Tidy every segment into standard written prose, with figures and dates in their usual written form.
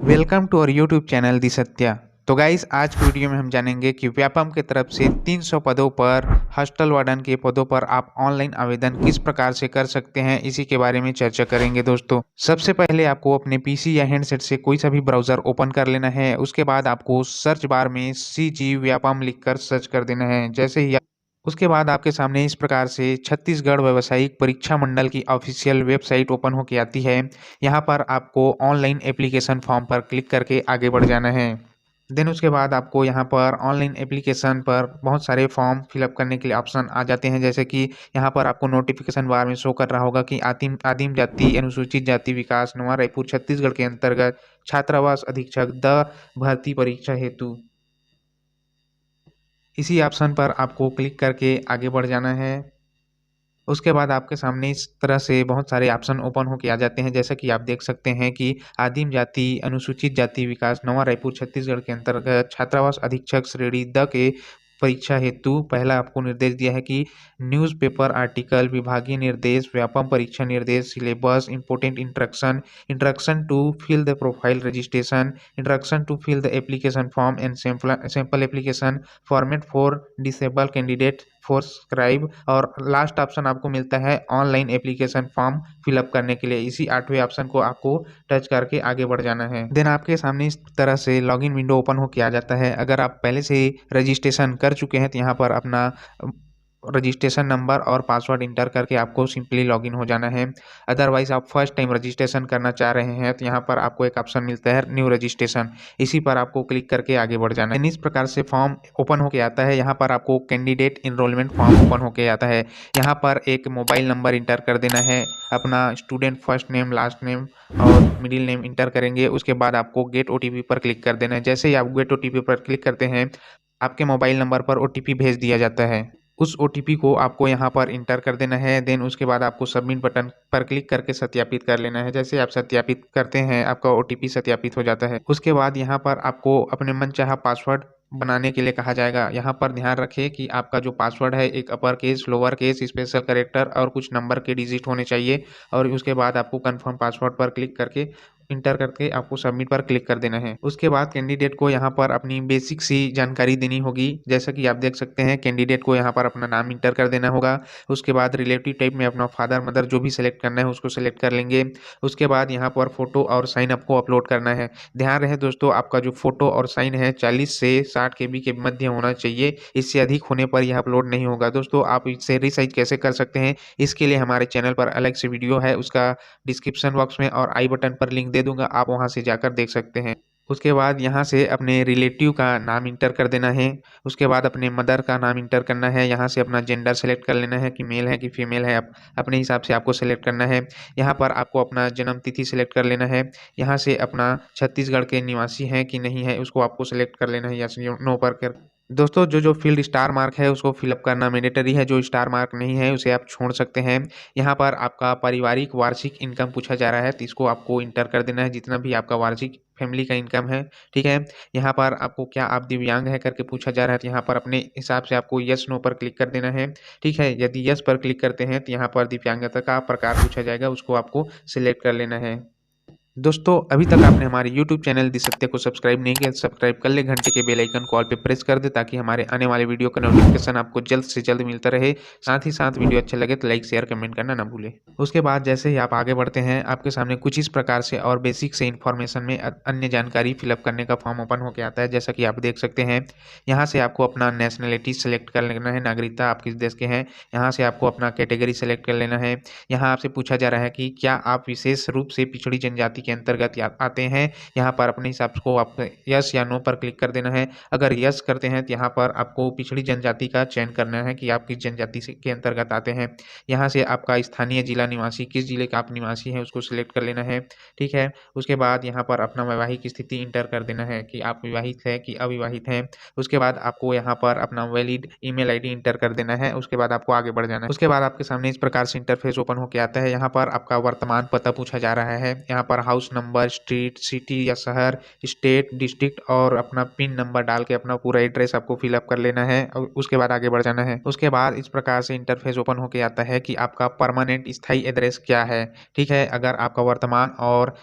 Welcome to our YouTube channel the Satya. तो guys, आज की वीडियो में हम जानेंगे कि व्यापम की तरफ से 300 पदों पर हॉस्टल वार्डन के पदों पर आप ऑनलाइन आवेदन किस प्रकार से कर सकते हैं, इसी के बारे में चर्चा करेंगे। दोस्तों, सबसे पहले आपको अपने पीसी या हैंडसेट से कोई सा भी ब्राउजर ओपन कर लेना है। उसके बाद आपको सर्च बार में सीजी व्यापम लिखकर सर्च कर देना है। जैसे ही उसके बाद आपके सामने इस प्रकार से छत्तीसगढ़ व्यावसायिक परीक्षा मंडल की ऑफिशियल वेबसाइट ओपन होकर आती है। यहाँ पर आपको ऑनलाइन एप्लीकेशन फॉर्म पर क्लिक करके आगे बढ़ जाना है। देन उसके बाद आपको यहाँ पर ऑनलाइन एप्लीकेशन पर बहुत सारे फॉर्म फिलअप करने के लिए ऑप्शन आ जाते हैं। जैसे कि यहाँ पर आपको नोटिफिकेशन बार में शो कर रहा होगा कि आदिम आदिम जाति अनुसूचित जाति विकास नवा रायपुर छत्तीसगढ़ के अंतर्गत छात्रावास अधीक्षक द भर्ती परीक्षा हेतु, इसी ऑप्शन पर आपको क्लिक करके आगे बढ़ जाना है। उसके बाद आपके सामने इस तरह से बहुत सारे ऑप्शन ओपन होके आ जाते हैं। जैसा कि आप देख सकते हैं कि आदिम जाति अनुसूचित जाति विकास नवा रायपुर छत्तीसगढ़ के अंतर्गत छात्रावास अधीक्षक श्रेणी द के परीक्षा हेतु पहला आपको निर्देश दिया है कि न्यूज़पेपर आर्टिकल विभागीय निर्देश व्यापम परीक्षा निर्देश syllabus important instruction instruction to fill the profile registration instruction to fill the application form and sample application format for disable candidate for scribe, और लास्ट ऑप्शन आपको मिलता है ऑनलाइन एप्लीकेशन फॉर्म फिलअप करने के लिए। इसी 8वें ऑप्शन को आपको टच करके आगे बढ़ जाना है। देन आपके सामने इस तरह से लॉगिन विंडो ओपन होके आ जाता है। अगर आप पहले से रजिस्ट्रेशन कर चुके हैं तो यहाँ पर अपना रजिस्ट्रेशन नंबर और पासवर्ड इंटर करके आपको सिंपली लॉगिन हो जाना है। अदरवाइज आप फर्स्ट टाइम रजिस्ट्रेशन करना चाह रहे हैं तो यहाँ पर आपको एक ऑप्शन मिलता है न्यू रजिस्ट्रेशन, इसी पर आपको क्लिक करके आगे बढ़ जाना है। इस प्रकार से फॉर्म ओपन होके आता है। यहाँ पर आपको कैंडिडेट इनरोलमेंट फॉर्म ओपन होके आता है। यहाँ पर एक मोबाइल नंबर इंटर कर देना है, अपना student first name last name और मिडिल नेम इंटर करेंगे। उसके बाद आपको गेट ओटीपी पर क्लिक कर देना है। जैसे ही आप गेट ओटीपी पर क्लिक करते हैं, आपके मोबाइल नंबर पर ओटीपी भेज दिया जाता है। उस ओटीपी को आपको यहाँ पर इंटर कर देना है। देन उसके बाद आपको सबमिट बटन पर क्लिक करके सत्यापित कर लेना है। जैसे आप सत्यापित करते हैं, आपका ओटीपी सत्यापित हो जाता है। उसके बाद यहाँ पर आपको अपने मनचाहा पासवर्ड बनाने के लिए कहा जाएगा। यहाँ पर ध्यान रखें कि आपका जो पासवर्ड है एक upper case, lower case, special character और कुछ नंबर के डिजिट होने चाहिए। और उसके बाद आपको कंफर्म पासवर्ड पर क्लिक करके इंटर करके आपको सबमिट पर क्लिक कर देना है। उसके बाद कैंडिडेट को यहाँ पर अपनी बेसिक सी जानकारी देनी होगी। जैसा कि आप देख सकते हैं, कैंडिडेट को यहाँ पर अपना नाम इंटर कर देना होगा। उसके बाद रिलेटिव टाइप में अपना फादर मदर जो भी सिलेक्ट करना है उसको सिलेक्ट कर लेंगे। उसके बाद यहाँ पर फोटो और साइन आपको अपलोड करना है। ध्यान रहे दोस्तों, आपका जो फोटो और साइन है 40 से 60 केबी के मध्य होना चाहिए। इससे अधिक होने पर यह अपलोड नहीं होगा। दोस्तों, आप इसे रिसाइज कैसे कर सकते हैं, इसके लिए हमारे चैनल पर अलग से वीडियो है, उसका डिस्क्रिप्शन बॉक्स में और आई बटन पर लिंक दे दूंगा, आप वहां से जाकर देख सकते हैं। उसके बाद यहाँ से अपने रिलेटिव का नाम इंटर कर देना है। उसके बाद अपने मदर का नाम इंटर करना है। यहाँ से अपना जेंडर सेलेक्ट कर लेना है कि मेल है कि फीमेल है, अपने हिसाब से आपको सेलेक्ट करना है। यहाँ पर आपको अपना जन्म तिथि सेलेक्ट कर लेना है। यहाँ से अपना छत्तीसगढ़ के निवासी हैं कि नहीं है उसको आपको सेलेक्ट कर लेना है, यस नो पर कर। दोस्तों, जो जो फील्ड स्टार मार्क है उसको फिलअप करना मैंडेटरी है। जो स्टार मार्क नहीं है उसे आप छोड़ सकते हैं। यहाँ पर आपका पारिवारिक वार्षिक इनकम पूछा जा रहा है तो इसको आपको इंटर कर देना है, जितना भी आपका वार्षिक फैमिली का इनकम है। ठीक है। यहाँ पर आपको क्या आप दिव्यांग है करके पूछा जा रहा है तो यहाँ पर अपने हिसाब से आपको यस नो पर क्लिक कर देना है। ठीक है। यदि यस पर क्लिक करते हैं तो यहाँ पर दिव्यांगता का प्रकार पूछा जाएगा, उसको आपको सिलेक्ट कर लेना है। दोस्तों, अभी तक आपने हमारे YouTube चैनल दी सत्य को सब्सक्राइब नहीं किया, सब्सक्राइब कर ले, घंटे के बेल आइकन को ऑल पे प्रेस कर दे ताकि हमारे आने वाले वीडियो का नोटिफिकेशन आपको जल्द से जल्द मिलता रहे। साथ ही साथ वीडियो अच्छा लगे तो लाइक शेयर कमेंट करना ना भूले। उसके बाद जैसे ही आप आगे बढ़ते हैं, आपके सामने कुछ इस प्रकार से और बेसिक से इन्फॉर्मेशन में अन्य जानकारी फिलअप करने का फॉर्म ओपन होकर आता है। जैसा कि आप देख सकते हैं, यहाँ से आपको अपना नेशनलिटी सेलेक्ट कर लेना है, नागरिकता आप किस देश के हैं। यहाँ से आपको अपना कैटेगरी सेलेक्ट कर लेना है। यहाँ आपसे पूछा जा रहा है कि क्या आप विशेष रूप से पिछड़ी जनजाति के अंतर्गत आते हैं। यहाँ पर अपने हिसाब को आप यस या नो पर क्लिक कर देना है। अगर यस करते हैं तो यहाँ पर आपको पिछड़ी जनजाति का चयन करना है कि आप किस जनजाति के अंतर्गत आते हैं। यहाँ से आपका स्थानीय जिला निवासी, किस जिले का आप निवासी हैं उसको सिलेक्ट कर लेना है। ठीक है। उसके बाद यहाँ पर अपना वैवाहिक स्थिति इंटर कर देना है कि आप विवाहित है कि अविवाहित हैं। उसके बाद आपको यहाँ पर अपना वैलिड ईमेल आईडी इंटर कर देना है। उसके बाद आपको आगे बढ़ जाना है। उसके बाद आपके सामने इस प्रकार से इंटरफेस ओपन होकर आता है। यहाँ पर आपका वर्तमान पता पूछा जा रहा है। यहाँ पर हाउस नंबर, स्ट्रीट, सिटी या शहर, स्टेट, डिस्ट्रिक्ट और अपना पिन नंबर डाल के अपना पूरा एड्रेस आपको फिलअप कर लेना है और उसके बाद आगे बढ़ जाना है। उसके बाद इस प्रकार से इंटरफेस ओपन होकर आता है कि आपका परमानेंट स्थायी एड्रेस क्या है। ठीक है। अगर आपका वर्तमान और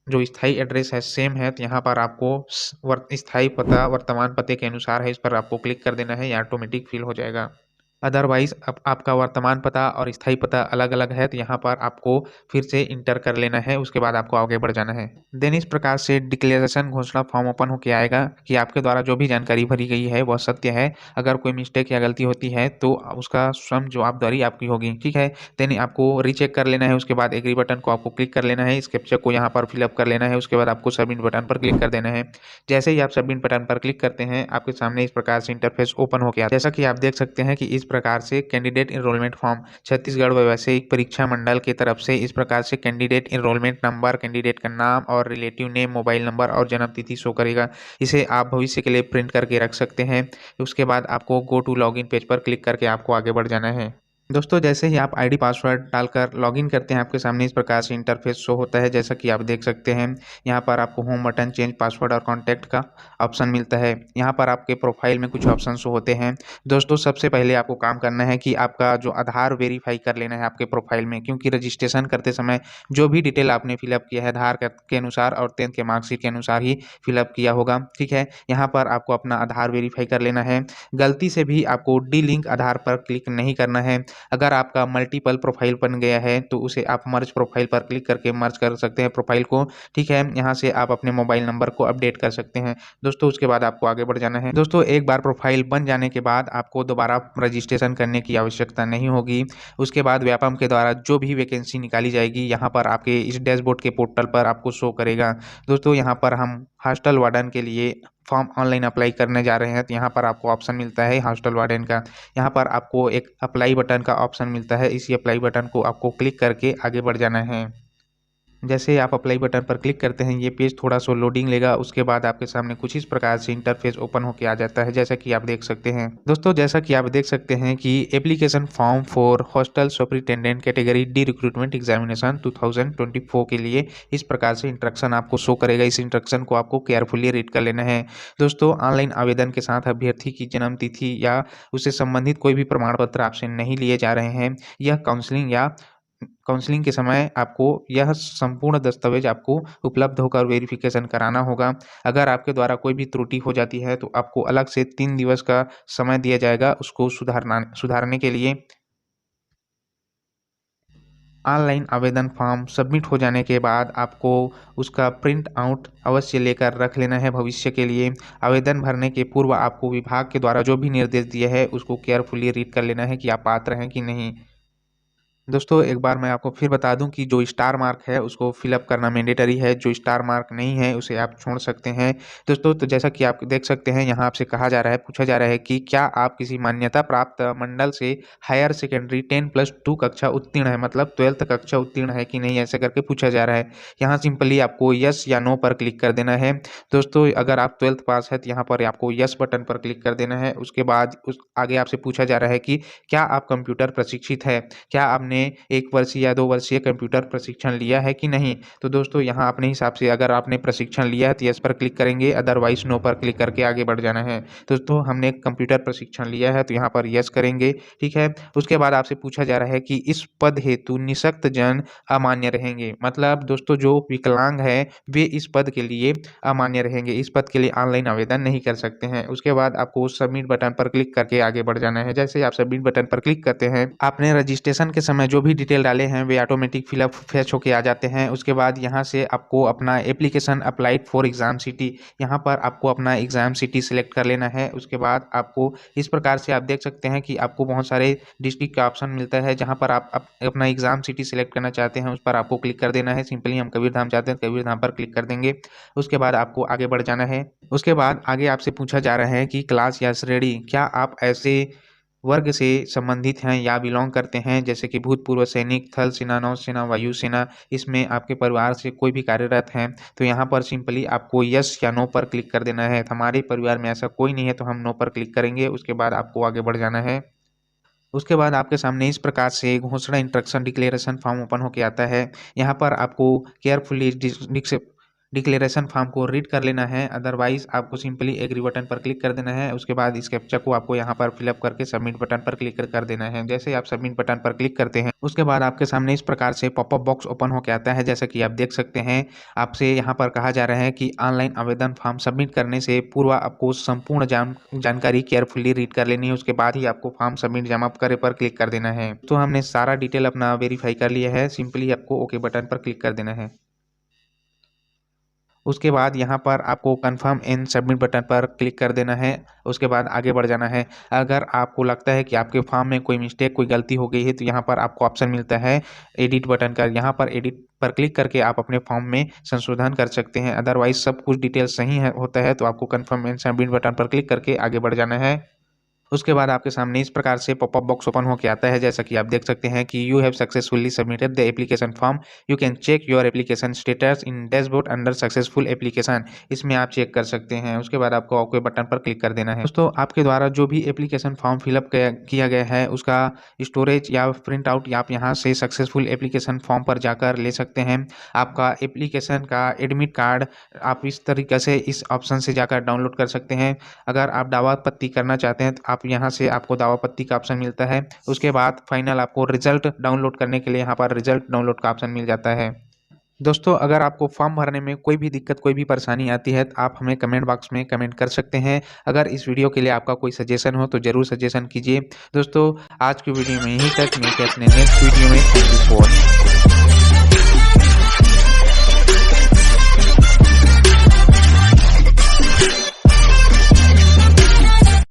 जो स्थायी एड्रेस है सेम है, तो यहाँ पर आपको स्थायी पता वर्तमान पते के अनुसार है, इस पर आपको क्लिक कर देना है, ये ऑटोमेटिक फिल हो जाएगा। अदरवाइज़ अब आपका वर्तमान पता और स्थायी पता अलग-अलग है, तो यहाँ पर आपको फिर से इंटर कर लेना है, उसके बाद आपको आगे बढ़ जाना है। देन इस प्रकार से डिक्लेरेशन घोषणा फॉर्म ओपन होके आएगा कि आपके द्वारा जो भी जानकारी भरी गई है वह सत्य है। अगर कोई मिस्टेक या गलती होती है तो उसका स्वयं जवाबदारी आपकी होगी, ठीक है? देन आपको रीचेक कर लेना है, उसके बाद एग्री बटन को आपको क्लिक कर लेना है, इस कैप्चा को यहाँ पर फिल अप कर लेना है, उसके बाद आपको सबमिट बटन पर क्लिक कर देना है। जैसे ही आप सबमिट बटन पर क्लिक करते हैं, आपके सामने इस प्रकार से इंटरफेस ओपन होके आता है। जैसा कि आप देख सकते हैं कि इस प्रकार से कैंडिडेट एनरोलमेंट फॉर्म छत्तीसगढ़ व्यावसायिक परीक्षा मंडल की तरफ से इस प्रकार से कैंडिडेट एनरोलमेंट नंबर, कैंडिडेट का नाम और रिलेटिव नेम, मोबाइल नंबर और जन्म तिथि शो करेगा। इसे आप भविष्य के लिए प्रिंट करके रख सकते हैं। उसके बाद आपको गो टू लॉगिन पेज पर क्लिक करके आपको आगे बढ़ जाना है। दोस्तों जैसे ही आप आईडी पासवर्ड डालकर लॉगिन करते हैं, आपके सामने इस प्रकार से इंटरफेस शो होता है। जैसा कि आप देख सकते हैं, यहाँ पर आपको होम बटन, चेंज पासवर्ड और कॉन्टैक्ट का ऑप्शन मिलता है। यहाँ पर आपके प्रोफाइल में कुछ ऑप्शन शो होते हैं। दोस्तों सबसे पहले आपको काम करना है कि आपका जो आधार वेरीफाई कर लेना है आपके प्रोफाइल में, क्योंकि रजिस्ट्रेशन करते समय जो भी डिटेल आपने फिलअप किया है आधार कार्ड के अनुसार और 10th के मार्कशीट के अनुसार ही फिलअप किया होगा, ठीक है? यहाँ पर आपको अपना आधार वेरीफाई कर लेना है। गलती से भी आपको डी लिंक आधार पर क्लिक नहीं करना है। अगर आपका मल्टीपल प्रोफाइल बन गया है तो उसे आप मर्ज प्रोफाइल पर क्लिक करके मर्ज कर सकते हैं प्रोफाइल को, ठीक है? यहाँ से आप अपने मोबाइल नंबर को अपडेट कर सकते हैं। दोस्तों उसके बाद आपको आगे बढ़ जाना है। दोस्तों एक बार प्रोफाइल बन जाने के बाद आपको दोबारा रजिस्ट्रेशन करने की आवश्यकता नहीं होगी। उसके बाद व्यापम के द्वारा जो भी वैकेंसी निकाली जाएगी यहाँ पर आपके इस डैशबोर्ड के पोर्टल पर आपको शो करेगा। दोस्तों यहाँ पर हम हॉस्टल वार्डन के लिए फॉर्म ऑनलाइन अप्लाई करने जा रहे हैं, तो यहाँ पर आपको ऑप्शन मिलता है हॉस्टल वार्डन का। यहाँ पर आपको एक अप्लाई बटन का ऑप्शन मिलता है, इसी अप्लाई बटन को आपको क्लिक करके आगे बढ़ जाना है। जैसे ही आप अप्लाई बटन पर क्लिक करते हैं, ये पेज थोड़ा सा लोडिंग लेगा, उसके बाद आपके सामने कुछ इस प्रकार से इंटरफेस ओपन होके आ जाता है, जैसा कि आप देख सकते हैं। दोस्तों जैसा कि आप देख सकते हैं कि application form for hostel superintendent category D recruitment examination 2024 के लिए इस प्रकार से इंस्ट्रक्शन आपको शो करेगा। इस इंस्ट्रक्शन को आपको केयरफुली रीड कर लेना है। दोस्तों ऑनलाइन आवेदन के साथ अभ्यर्थी की जन्म तिथि या उससे संबंधित कोई भी प्रमाण पत्र आपसे नहीं लिए जा रहे हैं। यह काउंसलिंग के समय आपको यह संपूर्ण दस्तावेज आपको उपलब्ध होकर वेरिफिकेशन कराना होगा। अगर आपके द्वारा कोई भी त्रुटि हो जाती है तो आपको अलग से 3 दिवस का समय दिया जाएगा उसको सुधारने के लिए। ऑनलाइन आवेदन फॉर्म सबमिट हो जाने के बाद आपको उसका प्रिंट आउट अवश्य लेकर रख लेना है भविष्य के लिए। आवेदन भरने के पूर्व आपको विभाग के द्वारा जो भी निर्देश दिए हैं उसको केयरफुली रीड कर लेना है कि आप पात्र हैं कि नहीं। दोस्तों एक बार मैं आपको फिर बता दूं कि जो स्टार मार्क है उसको फिलअप करना मैंडेटरी है, जो स्टार मार्क नहीं है उसे आप छोड़ सकते हैं। दोस्तों तो जैसा कि आप देख सकते हैं यहाँ आपसे कहा जा रहा है, पूछा जा रहा है कि क्या आप किसी मान्यता प्राप्त मंडल से हायर सेकेंडरी 10+2 कक्षा उत्तीर्ण है, मतलब 12th कक्षा उत्तीर्ण है कि नहीं, ऐसे करके पूछा जा रहा है। यहाँ सिंपली आपको यस या नो पर क्लिक कर देना है। दोस्तों अगर आप 12th पास है तो यहाँ पर आपको यस बटन पर क्लिक कर देना है। उसके बाद उस आगे आपसे पूछा जा रहा है कि क्या आप कंप्यूटर प्रशिक्षित है, क्या आपने 1 वर्षीय या 2 वर्षीय कंप्यूटर प्रशिक्षण लिया है कि नहीं। तो दोस्तों यहाँ अपने हिसाब से अगर आपने प्रशिक्षण लिया है तो यस पर क्लिक करेंगे, अदरवाइज नो पर क्लिक करके आगे बढ़ जाना है। दोस्तों हमने कंप्यूटर प्रशिक्षण लिया है तो यहाँ पर यस करेंगे, ठीक है। उसके बाद आपसे पूछा जा रहा है कि इस पद हेतु निःशक्त जन अमान्य रहेंगे, मतलब दोस्तों जो विकलांग है वे इस पद के लिए अमान्य रहेंगे, इस पद के लिए ऑनलाइन आवेदन नहीं कर सकते हैं। उसके बाद आपको सबमिट बटन पर क्लिक करके आगे बढ़ जाना है। जैसे ही आप सबमिट बटन पर क्लिक करते हैं, आपने रजिस्ट्रेशन के समय जो भी डिटेल डाले हैं वे ऑटोमेटिक फिलअप फेच होके आ जाते हैं। उसके बाद यहाँ से आपको अपना application applied for exam city, यहाँ पर आपको अपना एग्जाम सिटी सिलेक्ट कर लेना है। उसके बाद आपको इस प्रकार से आप देख सकते हैं कि आपको बहुत सारे डिस्ट्रिक्ट का ऑप्शन मिलता है, जहाँ पर आप अपना एग्जाम सिटी सिलेक्ट करना चाहते हैं उस पर आपको क्लिक कर देना है। सिंपली हम कबीरधाम चाहते हैं, कबीरधाम पर क्लिक कर देंगे। उसके बाद आपको आगे बढ़ जाना है। उसके बाद आगे आपसे पूछा जा रहा है कि क्लास या श्रेणी, क्या आप ऐसे वर्ग से संबंधित हैं या बिलोंग करते हैं जैसे कि भूतपूर्व सैनिक, थल सेना, नौसेना, वायुसेना, इसमें आपके परिवार से कोई भी कार्यरत है तो यहाँ पर सिंपली आपको यस या नो पर क्लिक कर देना है। हमारे परिवार में ऐसा कोई नहीं है तो हम नो पर क्लिक करेंगे। उसके बाद आपको आगे बढ़ जाना है। उसके बाद आपके सामने इस प्रकार से घोषणा इंस्ट्रक्शन डिक्लेरेशन फॉर्म ओपन होके आता है। यहाँ पर आपको केयरफुली डिक्लेरेशन फॉर्म को रीड कर लेना है, अदरवाइज आपको सिंपली एग्री बटन पर क्लिक कर देना है। उसके बाद इस कैप्चा को आपको यहाँ पर फिलअप करके सबमिट बटन पर क्लिक कर देना है। जैसे आप सबमिट बटन पर क्लिक करते हैं उसके बाद आपके सामने इस प्रकार से पॉपअप बॉक्स ओपन होकर आता है। जैसा कि आप देख सकते हैं, आपसे यहाँ पर कहा जा रहा है कि ऑनलाइन आवेदन फॉर्म सबमिट करने से पूर्व आपको संपूर्ण जानकारी केयरफुली रीड कर लेनी है, उसके बाद ही आपको फॉर्म सबमिट जमा करे पर क्लिक कर देना है। तो हमने सारा डिटेल अपना वेरीफाई कर लिया है, सिंपली आपको ओके बटन पर क्लिक कर देना है। उसके बाद यहाँ पर आपको कन्फर्म एंड सबमिट बटन पर क्लिक कर देना है। उसके बाद आगे बढ़ जाना है। अगर आपको लगता है कि आपके फॉर्म में कोई मिस्टेक, कोई गलती हो गई है, तो यहाँ पर आपको ऑप्शन मिलता है एडिट बटन का। यहाँ पर एडिट पर क्लिक करके आप अपने फॉर्म में संशोधन कर सकते हैं। अदरवाइज सब कुछ डिटेल सही होता है तो आपको कन्फर्म एंड सबमिट बटन पर क्लिक करके आगे बढ़ जाना है। उसके बाद आपके सामने इस प्रकार से पॉपअप बॉक्स ओपन होकर आता है। जैसा कि आप देख सकते हैं कि you have successfully submitted the application form, you can check your application status in dashboard under successful application. इसमें आप चेक कर सकते हैं। उसके बाद आपको ओके बटन पर क्लिक कर देना है। दोस्तों, आपके द्वारा जो भी एप्लीकेशन फॉर्म फिलअप किया गया है उसका स्टोरेज या प्रिंट आउट आप यहाँ से सक्सेसफुल एप्लीकेशन फॉर्म पर जाकर ले सकते हैं। आपका एप्लीकेशन का एडमिट कार्ड आप इस तरीके से इस ऑप्शन से जाकर डाउनलोड कर सकते हैं। अगर आप दावा आपत्ति करना चाहते हैं तो आप यहाँ से आपको दावा आपत्ति का ऑप्शन मिलता है। उसके बाद फाइनल आपको रिजल्ट डाउनलोड करने के लिए यहाँ पर रिजल्ट डाउनलोड का ऑप्शन मिल जाता है। दोस्तों, अगर आपको फॉर्म भरने में कोई भी दिक्कत, कोई भी परेशानी आती है तो आप हमें कमेंट बॉक्स में कमेंट कर सकते हैं। अगर इस वीडियो के लिए आपका कोई सजेशन हो तो ज़रूर सजेशन कीजिए। दोस्तों, आज की वीडियो में यहीं तक, मिलते हैं अपने नेक्स्ट वीडियो में। Thank you for